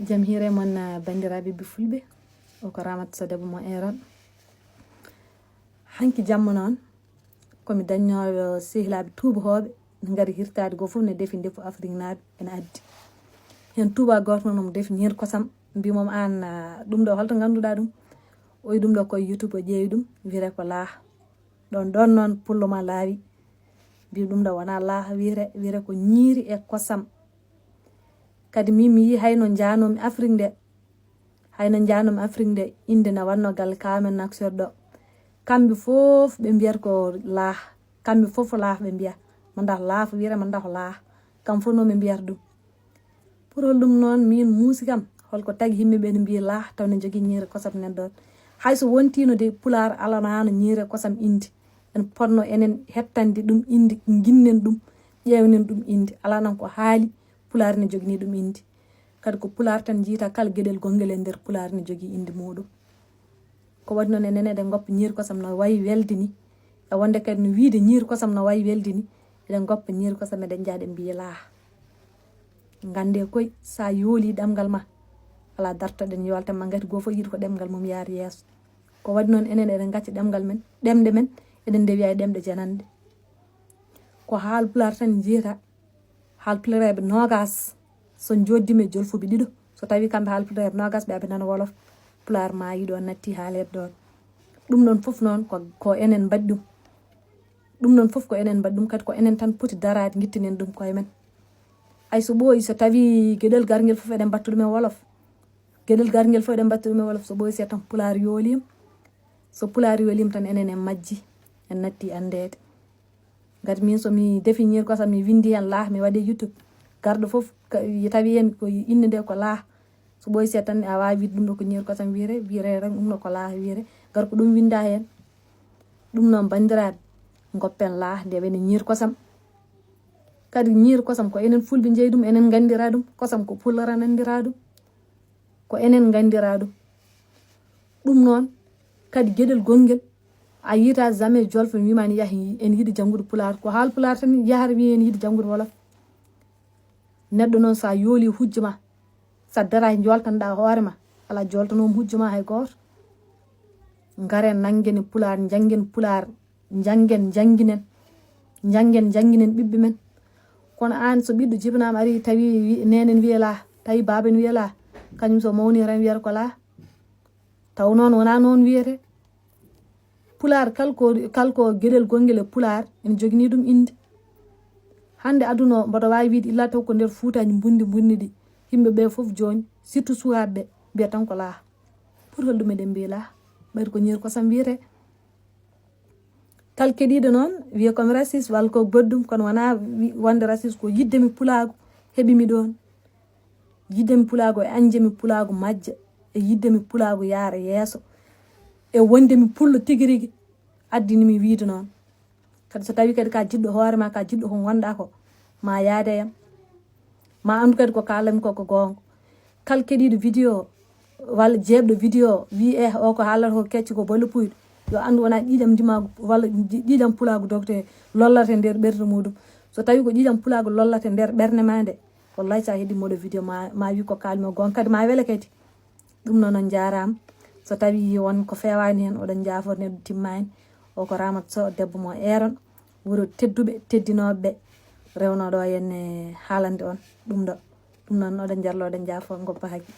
jam hire mon bandiraɓe fulɓe o ko Ramata Sow debbo mo Eron hanki jamma noon komi dañnowo sehilaɓe tubakoɓe ne gari hirtade go foof ne defi defu Afrique naaɓe ene addi hen tuba goto noon omo defi ñir kosam mbimom an ɗum ɗo holto ganduɗa ɗum o wi ɗum ɗo koye YouTube o ƴeewi ɗum wiyete ko laaha ɗon noon pullo ma laawi mbi ɗum ɗo wona laaha wiyete ko ñiiri e kosam kadi min mi yi hayno janomi Afrique nde inde na wanno galle kamen Nouakchott ɗo kamɓe fof ɓe mbiyata ko laaha kamɓe fof laaha ɓe mbiya manda ko laafa wiyete manda ko laaha kam fof noon ɓe mbiyata ɗum pour ɗum noon min muusi kam holko tagi yimɓeɓe ne mbiya laaha taw ne jogui ñiiri kosam nen ɗon hayso wontino de Pulaar alanano ñiiri kosam inde en ponno enen hettande ɗum inde guinnen ɗum ƴewnen ɗum inde ala nan ko haali Pulaar ne jogini ɗum inde kadi ko Pulaar tan jiita kala gueɗel gonguel e nder Pulaar ne jogui inde muɗum ko waɗi noon enen eɗen goppa ñiiri kosam no wayi welde ni e wonde kadi no wiide ñiiri kosam no wayi welde ni eɗen goppa ñiiri kosam eɗen jaaha eɗen mbiya laaha gande koye sa yooli ɗemgal ma ala dartoɗen yolta ma gati goto fof yiiɗi ko ɗemgal mum yaara yeeso ko waɗi noon enen eɗen gacca ɗemgal men ɗemɗe men eɗen dewiya e ɗemɗe janande ko haal Pulaar tan jiyata haal Pulareɓe nogas so joddima e jolfuɓe ɗiɗo so tawi kamɓe haal Pulareɓe nogas ɓe aɓe nana wolof Pulaar maayi ɗo natti haalede ɗon ɗum ɗon foof noon ko enen mbaɗi ɗum ɗon foof ko enen mbaɗi ɗum kadi ko enen tan poti darade guittinen ɗum koye men ay so ɓooyi so tawi gueɗel garguel foof eɗen mbatta ɗum e wolof gueɗel garguel foof eɗen mbatta ɗum e wolof so ɓooyi se tan Pulaar yoolima so Pulaar yoolima tan enen en majji en natti andede gati min somi defi ñiiri kosam mi windi hen laaha mi waɗe YouTube garɗo foof tawi hen ko inde nde ko laaha so ɓooyi se tan a wawi wiide ɗum ɗo ko ñiiri kosam wiyete tan ɗum ɗo ko laaha wiyete gar ko ɗum winda hen ɗum noon bandiraɓe goppen laaha nde wene ñiiri kosam kadi ñiiri kosam ko enen fulɓe jeeyi ɗum enen gandira ɗum kosam ko Pullo nandira ɗum ko enen gandira ɗum noon kadi gueɗel gonguel a yiita jamais jolfo wimani yaaha en yiiɗi janggude Pulaar ko haal Pulaar tan yahata wi en yiiɗi janggude wolof neɗɗo noon sa yooli hujju ma sa daara joltanoɗa hoorema ala joltanoma hujju ma hay goto garen nangguen Pulaar janggen Pulaar janggen jangguinen ɓiɓɓe men kono an so ɓiɗɗo jibinama ari tawi nenen wiye laaha tawi baba ne wiya laaha kañum so mawni tan wiyata ko laaha taw noon wona noon wiyete Pulaar kalko gueɗel gonguel e Pulaar ene jogini ɗum inde hande aduna o mboɗo wawi wiide illa taw ko nder Fuutaji bunde ɗi yimɓeɓe foof joni surtout sukaɓeɓe mbiyata tan ko laaha pour holɗum eɗen mbiya laaha ɓayde ko ñiiri kosam wiyete kal keɗiɗo noon wiya komi raciste walla ko goɗɗum kono wona wonde raciste ko yiddemi Pulaagu heeɓimi ɗon yiddemi Pulaagu e anjemi Pulaagu majja e yiddemi Pulaagu yaara yeeso e wondemi pullo tigui rigui addinimi wiide noon kadi so tawi kadi ka jiɗɗo hoorema ka jiɗɗo ko gonɗa ko ma yaade yam ma andu kadi ko kalanmi ko gonga kala keɗiɗo vidéo walla jeebɗo vidéo wi o ko haalata ko kecce ko bolle puyɗo yo andu wona ƴiƴam dimagu walla ƴiƴam Pulaagu dogte lollata e nder ɓerde muɗum so tawi ko ƴiƴam Pulaagu lollata e nder ɓerde ma nde wallahi sa heeɗi moɗo vidéo ma wi ko kalmi o gonga kadi ma weele kadi ɗum noon on jarama so tawi won ko fewani hen oɗon jaafo neɗɗo timmani o ko Ramata Sow debbo mo Eron wuuro tedduɓe teddinoɓeɓe rewnoɗo henne haalande on ɗum ɗo ɗum noon oɗon jarlo oɗon jaafo goppa haqqi